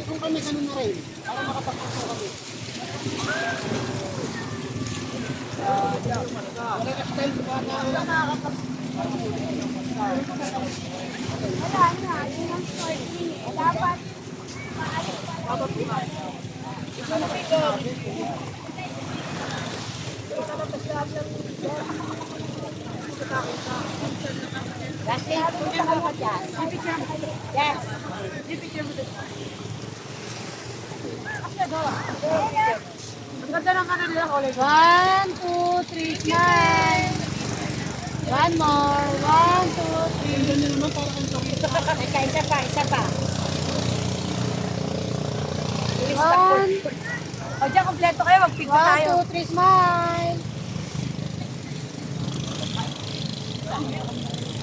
Kung kami ganun na rin, para makapagpapos kami. Wala ka style ba na nakakapagpapos? Wala na, yun ang story. Dapat maalis pa lang. Kasi punta ka ba dyan? Yes. Ang ganda ng kanan nila, college. 1, 2, 3, smile. One more. 1, 2, 3. Ang ganda naman para kang sakit. Teka, isa pa. One. O dyan, kompleto kayo. Mag-picture tayo. 1, 2, 3, smile.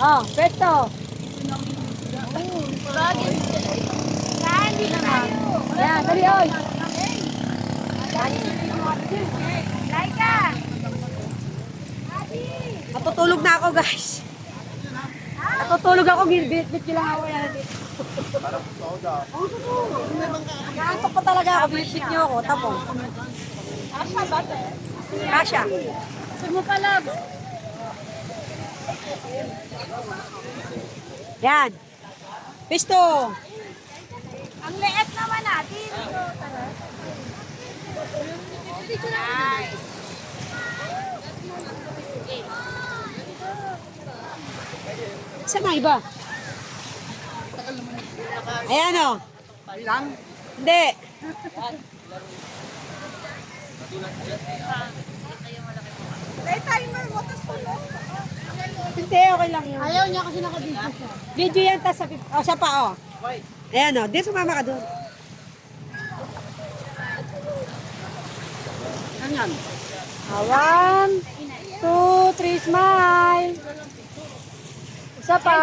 Oh, pesto. Saan? Dito tayo. Yan, dali, oy. Laika. Natutulog na ako, guys. Natutulog ako. Bit-bit nyo lang ako yan. Naantok pa talaga ako. Bit-bit nyo ako. Tapos. Kasha. Gusto mo pa, love? Yan. Pisto. Ang leet naman natin. Nice. Saan na iba? Ayan o. Lang? Hindi. Hindi, okay lang yun. Ayaw niya kasi nakabidyo siya. Video yan, tas sa... O, siya pa, o. Ayan o. Di sumama ka doon. Ganyan. 1, 2, 3, smile. Isa pa.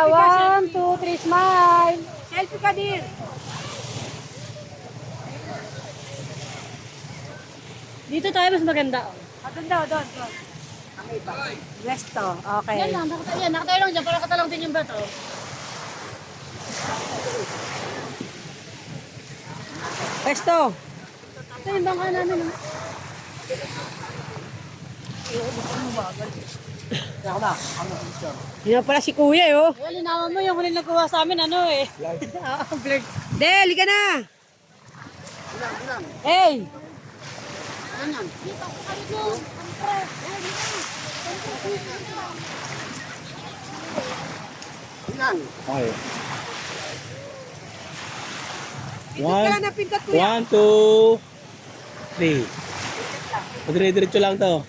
1, 2, 3, smile. Selfie ka din. Dito tayo mas maganda. Doon daw, doon. Resto. Okay. Yan lang, nakatayo lang dyan para katalang din yung bato. Resto. Ito yung bangka namin. Oh. Kaya ako na. Ano? Sure. Yun na pala si kuya, eh, oh. Kaya linawan mo yung huli nagkuha sa amin, ano eh. Blurred. Del, ka na. Ilan? Hey. Ganyan. Ilan? Okay. Pindot ka lang na pindot, kuya. 1, 2, 3. Dire-diretso lang to.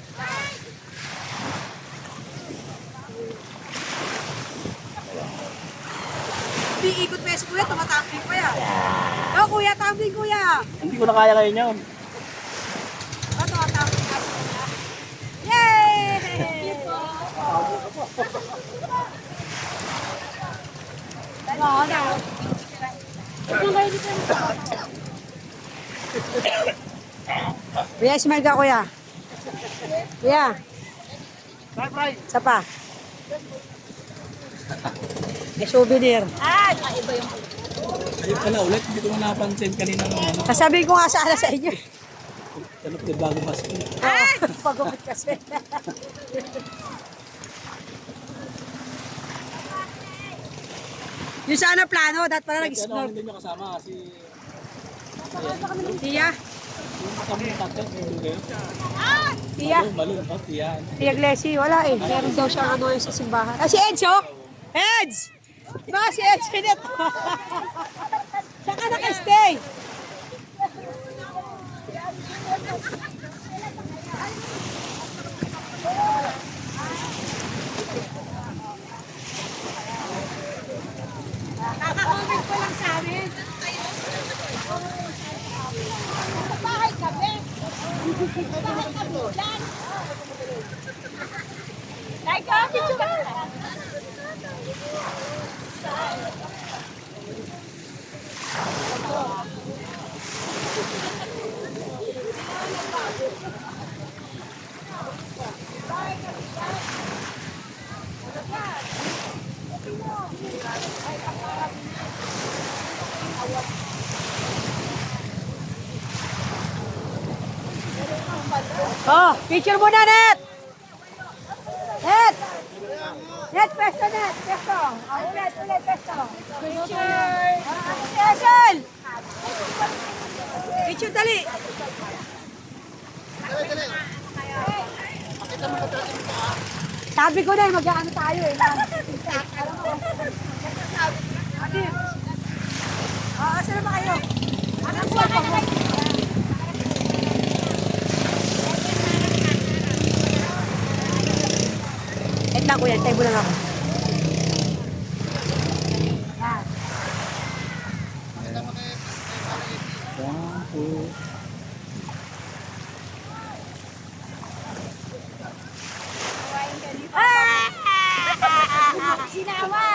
Hindi ikot pa si kuya, tumatambling kuya. Oh, kuya, tumbling kuya. Hindi ko na kaya kayo niyan. Oh, tumatambling ka si kuya. Yay! Oo na. Huwag kayo dito. Kuya, smile ka, kuya. Kuya, Fry. isa pa. May souvenir. Ah, iba yung... Ayun pala ulit, hindi ko na napansin kanina ng ano. Sasabihin ko nga sana sa inyo. Ano po, bago pasko. Ah! Pagupit kasi. Yung sana plano, dapat pala Ano, nag-snorkel. hindi nyo kasama kasi Tiya, yung kasama yung tatay, may bigay. tiya. Balon, oh, tiyan. Tiya Glessy, wala eh. Meron daw siyang ano yung sa simbahan. Ah, si Eds, oh! Eds! Di ba si Eds pinito? Saan ka naka-stay? Kaka-comment ko lang sa amin. Bahay kami. Bahay kami dyan. Laika, picture. Oh, picture muna, Net! Net! Net, pesto, Net! Pesto! Oh, ulit, pesto! Picture! Hazel! Picture, dali! Dali. Pakita mo ka dati mo. Sabi ko na, mag-ano tayo eh. Ate! Asa na ba kayo? Anong buwan ka na? Wait lang kuya, tayo lang ako. Yan. One, two. Sinawa!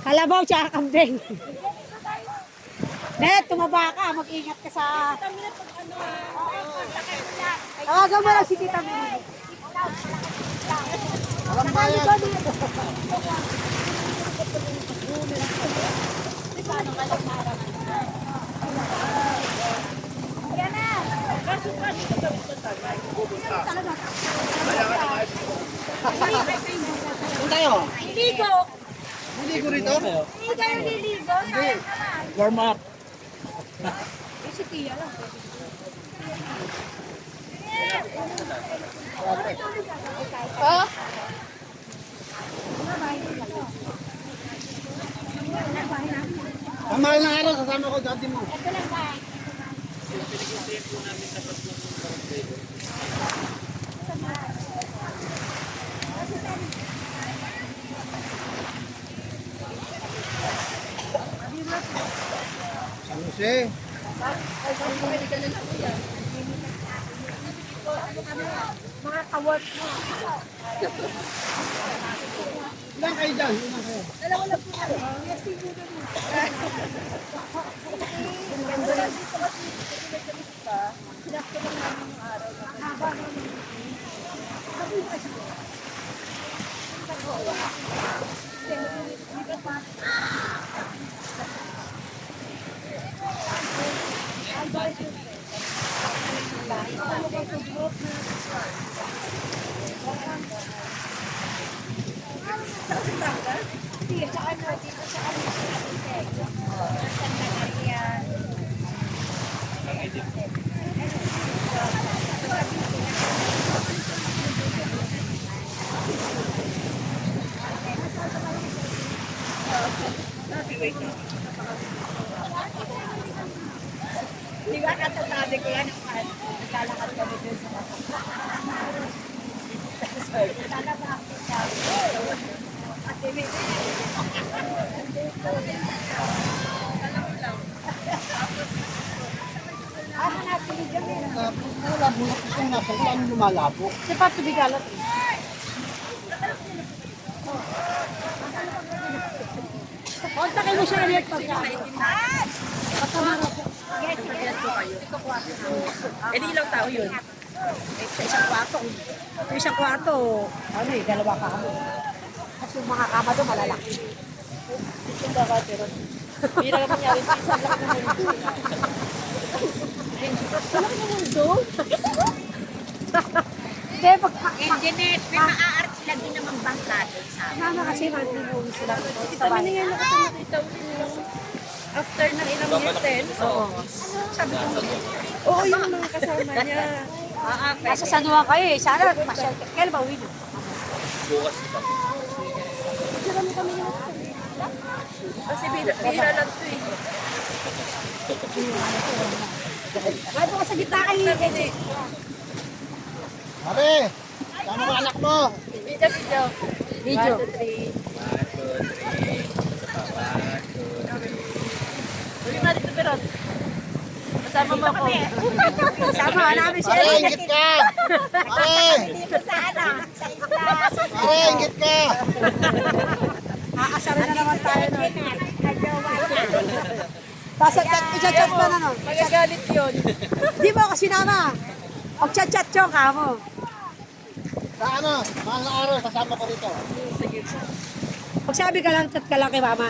Kalabaw tsaka kambing. Net, tumaba ka. Mag-ingat ka sa... Tawagan mo lang si Tita Mili. Walang bayad. Saan tayo? Ligo! Hindi ko rito. Hindi kayo liligo. Sayang naman. Warm up. Ang mahal ng araw, kasama ko dati mo. Ito lang ba? Ano siya? Mga kawat mo. Ilan kayo dyan? Ilan kayo? Di ba kasasabi ko yan? Naglalakad kami dun sa sana ba ako sabi? At ano natin dyan eh? Wala, bulat ko siyang nasa ulan lumalabo. Si Pato Bigalat eh. Kontakin mo siya ulit pagka. Patamara po. Eh, di ilang tao yun? Isang kwarto. Isang kwarto. Ano eh, dalawa kamo. Kasi yung mga kama doon malalaki. Yung baka, pero hindi na naman nangyari. Isang lang naman. Malaki naman doon. Hindi, pagka... Engineer, may maaart sila din naman bangka doon sa amin. Mama kasi mag-movie sila. Kami nga nakakita after ng ilang years din. Oo. Sabi ko, oo, yung mga kasama niya. Nasa San Juan kayo eh. Sana masyal. Kailan ba uwi na? Kasi bira lang to eh. Kahit ka sa gitna kayo. Pare, tama ba anak mo? Video. Video. 1, 2, 3. Uwi na dito, pero kasama mo ako. Sama namin si Pare, Elena. ingit ka! Pare! Dito sa ano, sa isla. Pare, ingit ka! Aasara na naman tayo nun. Kajowa niya. Tapos i-chat mo na nun. Magagalit yun. Di mo ako sinama. Pag chat-chat yung kamo. Sa ano, mga araw, kasama ko rito. Magsabi ka lang, chat ka lang kay mama.